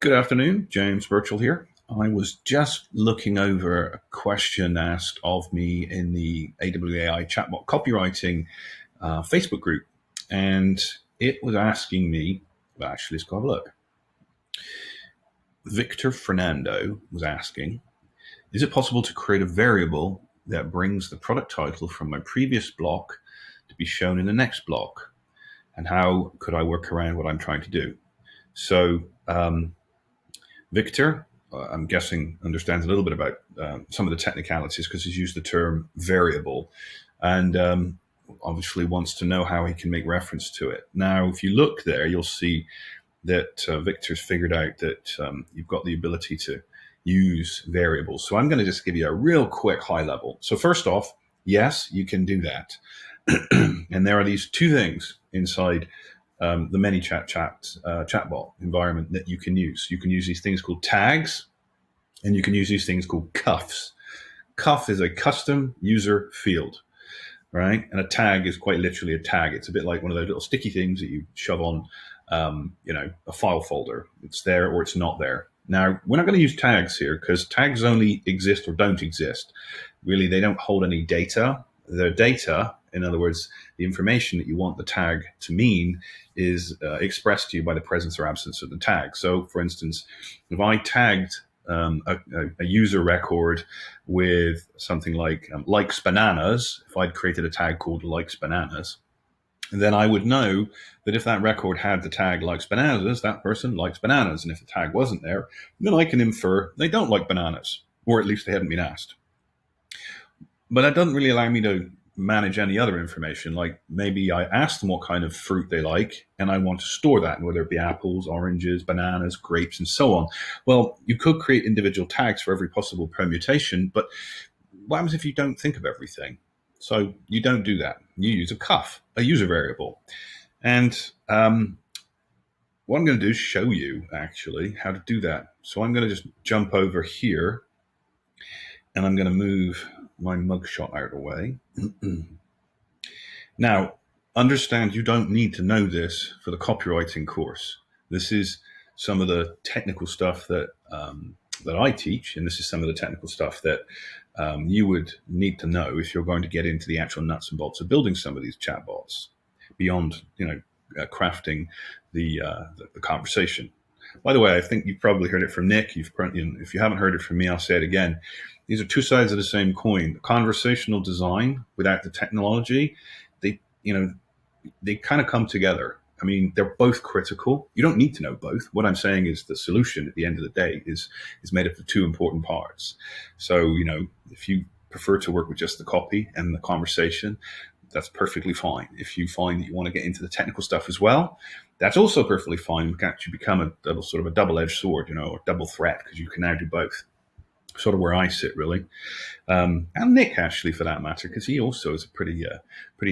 Good afternoon, James Birchall here. I was just looking over a question asked of me in the AWAI chatbot copywriting Facebook group, and it was asking me, well, actually, let's go have a look. Victor Fernando was asking, is it possible to create a variable that brings the product title from my previous block to be shown in the next block? And how could I work around what I'm trying to do? So, Victor, I'm guessing, understands a little bit about some of the technicalities because he's used the term variable and obviously wants to know how he can make reference to it. Now, if you look there, you'll see that Victor's figured out that you've got the ability to use variables. So I'm going to just give you a real quick high level. So first off, yes, you can do that. And there are these two things inside the chatbot environment that you can use. You can use these things called tags, and you can use these things called CUFS. CUF is a custom user field, right? And a tag is quite literally a tag. It's a bit like one of those little sticky things that you shove on, a file folder. It's there or it's not there. Now, we're not going to use tags here because tags only exist or don't exist. Really, they don't hold any data. Their data, in other words, the information that you want the tag to mean, is expressed to you by the presence or absence of the tag. So, for instance, if I tagged a user record with something like likes bananas, if I'd created a tag called likes bananas, then I would know that if that record had the tag likes bananas, that person likes bananas. And if the tag wasn't there, then I can infer they don't like bananas, or at least they hadn't been asked. But that doesn't really allow me to manage any other information. Like maybe I asked them what kind of fruit they like, and I want to store that, whether it be apples, oranges, bananas, grapes, and so on. Well, you could create individual tags for every possible permutation, but what happens if you don't think of everything? So you don't do that. You use a CUF, a user variable. And what I'm going to do is show you actually how to do that. So I'm going to just jump over here, and I'm going to move my mugshot out of the way. Now, understand you don't need to know this for the copywriting course. This is some of the technical stuff that I teach, and this is some of the technical stuff that you would need to know if you're going to get into the actual nuts and bolts of building some of these chatbots beyond, crafting the conversation. By the way, I think you've probably heard it from Nick. If you haven't heard it from me, I'll say it again. These are two sides of the same coin. The conversational design without the technology, they kind of come together. I mean, they're both critical. You don't need to know both. What I'm saying is the solution at the end of the day is made up of two important parts. So, if you prefer to work with just the copy and the conversation, that's perfectly fine. If you find that you want to get into the technical stuff as well, that's also perfectly fine. It can actually become a double-edged sword, or double threat, because you can now do both. Sort of where I sit, really. And Nick, actually, for that matter, because he also is pretty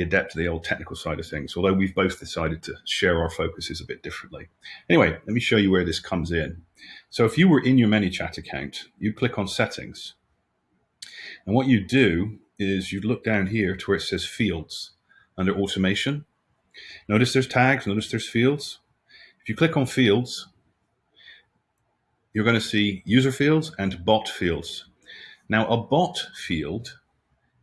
adept to the old technical side of things, although we've both decided to share our focuses a bit differently. Anyway, let me show you where this comes in. So if you were in your ManyChat account, you'd click on Settings. And what you do is you'd look down here to where it says Fields under Automation. Notice there's tags, notice there's fields. If you click on Fields, you're going to see user fields and bot fields. Now, a bot field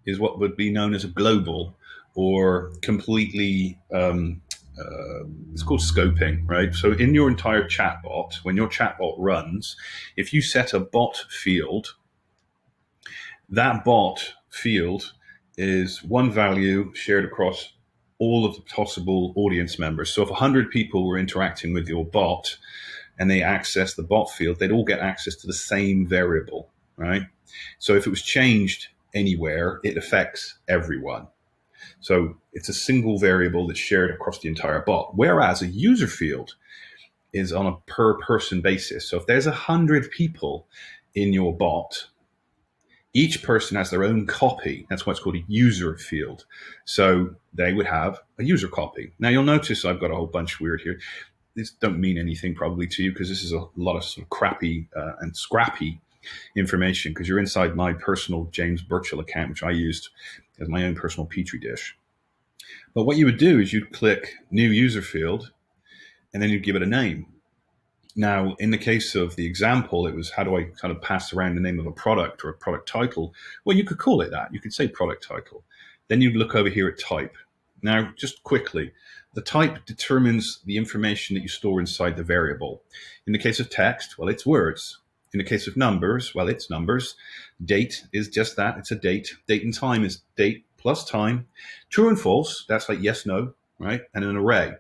is what would be known as a global or completely, it's called scoping, right? So in your entire chatbot, when your chatbot runs, if you set a bot field, that bot field is one value shared across all of the possible audience members. So if 100 people were interacting with your bot, and they access the bot field, they'd all get access to the same variable, right? So if it was changed anywhere, it affects everyone. So it's a single variable that's shared across the entire bot. Whereas a user field is on a per person basis. So if there's 100 people in your bot, each person has their own copy. That's what's called a user field. So they would have a user copy. Now you'll notice I've got a whole bunch weird here. These don't mean anything probably to you because this is a lot of sort of crappy and scrappy information because you're inside my personal James Birchall account, which I used as my own personal petri dish. But what you would do is you'd click New User Field, and then you'd give it a name. Now, in the case of the example, it was how do I kind of pass around the name of a product or a product title? Well, you could call it that. You could say product title. Then you'd look over here at type. Now, just quickly, the type determines the information that you store inside the variable. In the case of text, well, it's words. In the case of numbers, well, it's numbers. Date is just that. It's a date. Date and time is date plus time. True and false, that's like yes, no, right? And an array.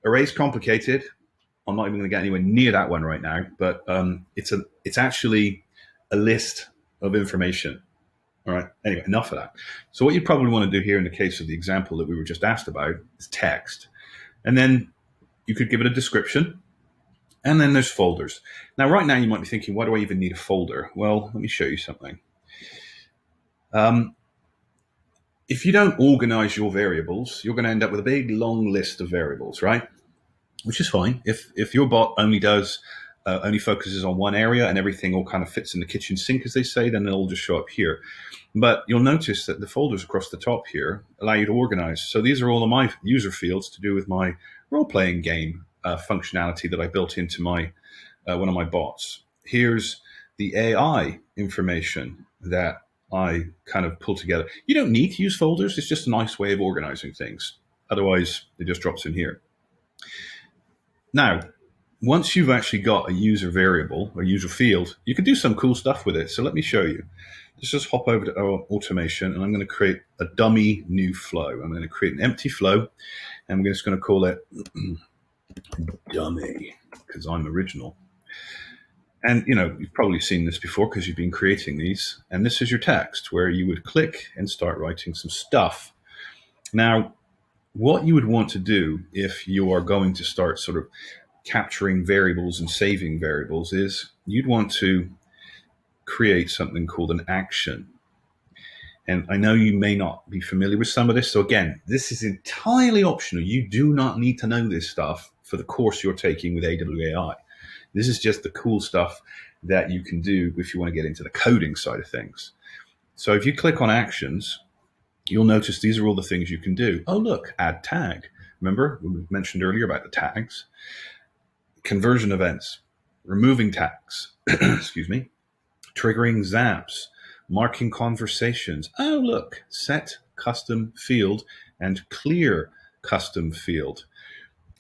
Array's complicated. I'm not even going to get anywhere near that one right now, but it's actually a list of information. All right. Anyway, enough of that. So what you probably want to do here in the case of the example that we were just asked about is text. And then you could give it a description. And then there's folders. Now, right now you might be thinking, why do I even need a folder? Well, let me show you something. If you don't organize your variables, you're going to end up with a big long list of variables, right? Which is fine. If your bot only focuses on one area and everything all kind of fits in the kitchen sink, as they say, then they'll all just show up here. But you'll notice that the folders across the top here allow you to organize. So these are all of my user fields to do with my role-playing game functionality that I built into my one of my bots. Here's the AI information that I kind of pull together. You don't need to use folders. It's just a nice way of organizing things. Otherwise, it just drops in here. Now, once you've actually got a user variable or user field, you can do some cool stuff with it. So let me show you. Let's just hop over to our automation, and I'm going to create a dummy new flow. I'm going to create an empty flow, and we're just going to call it dummy because I'm original. And you've probably seen this before because you've been creating these. And this is your text where you would click and start writing some stuff. Now, what you would want to do if you are going to start sort of capturing variables and saving variables is you'd want to create something called an action. And I know you may not be familiar with some of this. So again, this is entirely optional. You do not need to know this stuff for the course you're taking with AWAI. This is just the cool stuff that you can do if you want to get into the coding side of things. So if you click on actions, you'll notice these are all the things you can do. Oh, look, add tag. Remember, we mentioned earlier about the tags. Conversion events, removing tags, excuse me, triggering zaps, marking conversations. Oh, look, set custom field and clear custom field.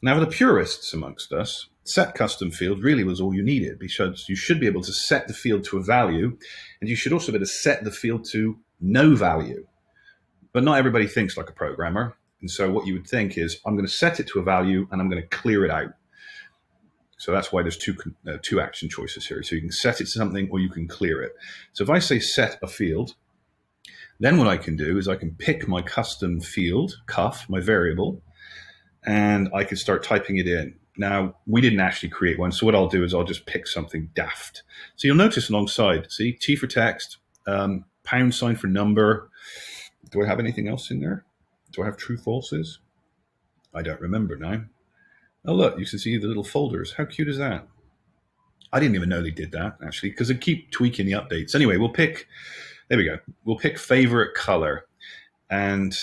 Now, for the purists amongst us, set custom field really was all you needed because you should be able to set the field to a value, and you should also be able to set the field to no value. But not everybody thinks like a programmer. And so what you would think is, I'm going to set it to a value and I'm going to clear it out. So that's why there's two action choices here. So you can set it to something or you can clear it. So if I say set a field, then what I can do is I can pick my custom field, CUF, my variable, and I can start typing it in. Now, we didn't actually create one. So what I'll do is I'll just pick something daft. So you'll notice alongside, see, T for text, pound sign for number. Do I have anything else in there? Do I have true falses? I don't remember now. Oh, look, you can see the little folders. How cute is that? I didn't even know they did that, actually, because they keep tweaking the updates. Anyway, there we go. We'll pick favorite color. And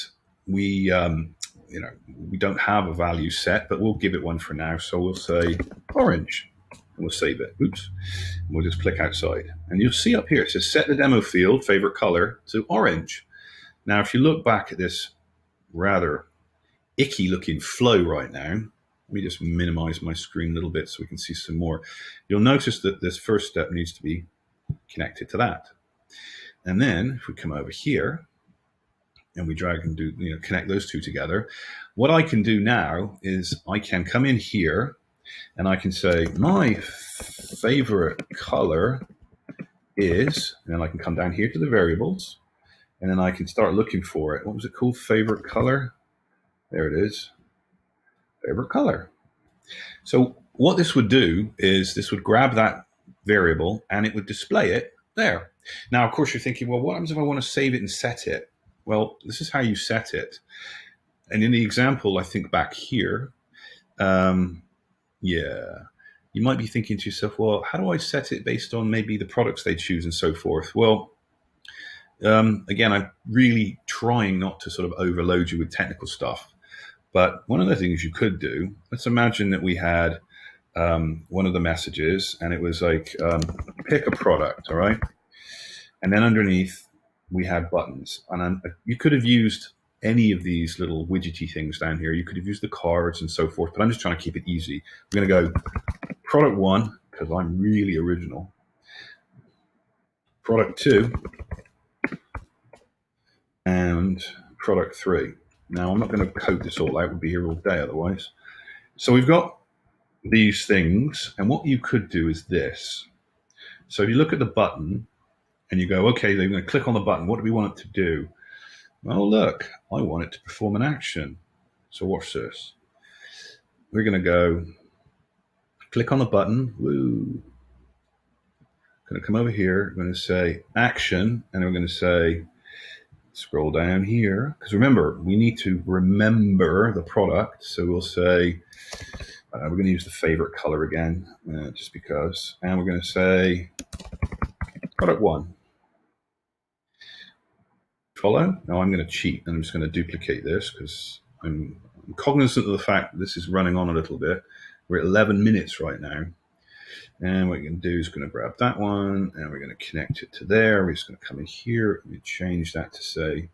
we don't have a value set, but we'll give it one for now. So we'll say orange. And we'll save it. Oops. And we'll just click outside. And you'll see up here, it says set the demo field, favorite color, to orange. Now, if you look back at this rather icky looking flow right now, let me just minimize my screen a little bit so we can see some more. You'll notice that this first step needs to be connected to that. And then if we come over here and we drag and connect those two together, what I can do now is I can come in here and I can say my favorite color is, and then I can come down here to the variables. And then I can start looking for it. What was it called? Favorite color. There it is. Favorite color. So what this would do is this would grab that variable and it would display it there. Now, of course, you're thinking, well, what happens if I want to save it and set it? Well, this is how you set it. And in the example, I think back here, you might be thinking to yourself, well, how do I set it based on maybe the products they choose and so forth? Well, again, I'm really trying not to sort of overload you with technical stuff. But one of the things you could do, let's imagine that we had one of the messages, and it was like, pick a product, all right? And then underneath, we had buttons. And you could have used any of these little widgety things down here. You could have used the cards and so forth, but I'm just trying to keep it easy. We're going to go product 1, because I'm really original. Product 2, and product 3. Now, I'm not going to code this all out. We'll be here all day otherwise. So we've got these things, and what you could do is this. So if you look at the button and you go, okay, they're going to click on the button. What do we want it to do? Well, look, I want it to perform an action. So watch this. We're going to go click on the button. Woo. Going to come over here. We're going to say action, and we're going to say scroll down here, because remember, we need to remember the product. So we'll say we're going to use the favorite color again, just because, and we're going to say product 1. Follow. Now I'm going to cheat, and I'm just going to duplicate this because I'm cognizant of the fact that this is running on a little bit. We're at 11 minutes right now. And what you're going to do is going to grab that one, and we're going to connect it to there. We're just going to come in here and change that to say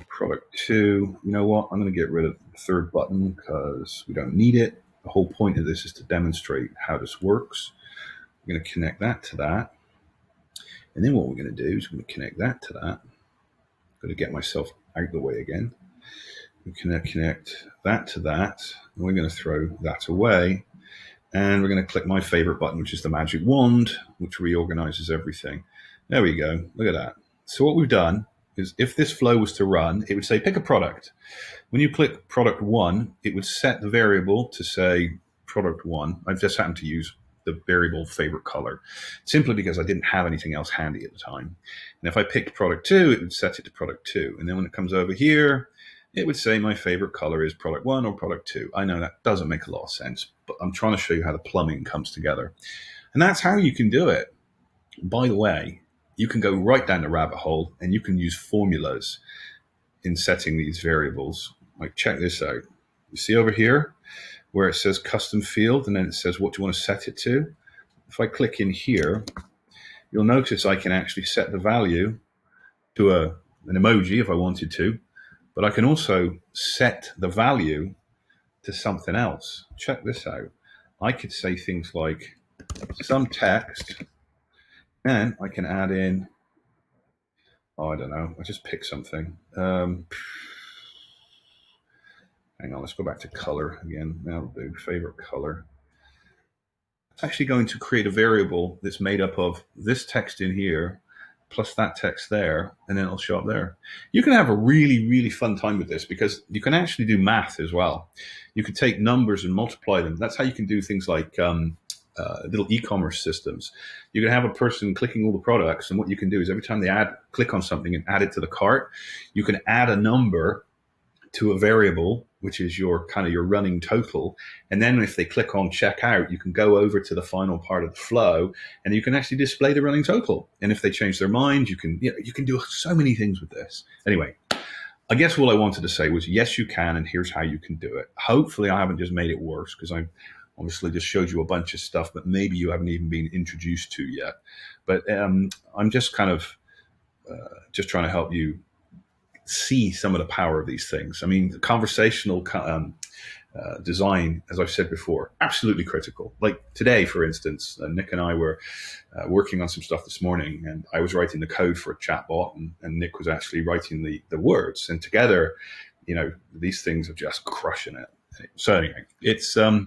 product 2. You know what? I'm going to get rid of the third button because we don't need it. The whole point of this is to demonstrate how this works. We're going to connect that to that. And then what we're going to do is we're going to connect that to that. I'm going to get myself out of the way again. We're going to connect that to that. And we're going to throw that away. And we're going to click my favorite button, which is the magic wand, which reorganizes everything. There we go. Look at that. So what we've done is if this flow was to run, it would say pick a product. When you click product 1, it would set the variable to say product 1. I've just happened to use the variable favorite color simply because I didn't have anything else handy at the time. And if I picked product 2, it would set it to product 2. And then when it comes over here, it would say my favorite color is product 1 or product 2. I know that doesn't make a lot of sense, but I'm trying to show you how the plumbing comes together. And that's how you can do it. By the way, you can go right down the rabbit hole and you can use formulas in setting these variables. Like, check this out. You see over here where it says custom field, and then it says what you want to set it to. If I click in here, you'll notice I can actually set the value to an emoji if I wanted to. But I can also set the value to something else. Check this out. I could say things like some text, and I can add in, I don't know, I just pick something. Hang on, let's go back to color again. That'll do, favorite color. It's actually going to create a variable that's made up of this text in here plus that text there, and then it'll show up there. You can have a really, really fun time with this because you can actually do math as well. You can take numbers and multiply them. That's how you can do things like little e-commerce systems. You can have a person clicking all the products, and what you can do is every time they click on something and add it to the cart, you can add a number to a variable, which is your running total. And then if they click on checkout, you can go over to the final part of the flow and you can actually display the running total. And if they change their mind, you can do so many things with this. Anyway, I guess what I wanted to say was, yes, you can, and here's how you can do it. Hopefully I haven't just made it worse, because I obviously just showed you a bunch of stuff that maybe you haven't even been introduced to yet. But I'm just kind of just trying to help you see some of the power of these things. I mean, the conversational design, as I've said before, absolutely critical. Like today, for instance, Nick and I were working on some stuff this morning, and I was writing the code for a chatbot, and Nick was actually writing the words. And together, these things are just crushing it. So anyway, it's a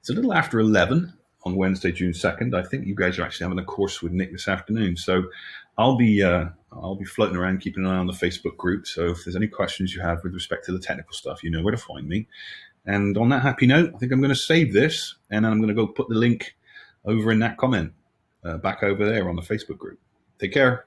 little after 11 on Wednesday, June 2nd. I think you guys are actually having a course with Nick this afternoon. So I'll be floating around, keeping an eye on the Facebook group. So if there's any questions you have with respect to the technical stuff, you know where to find me. And on that happy note, I think I'm going to save this, and then I'm going to go put the link over in that comment back over there on the Facebook group. Take care.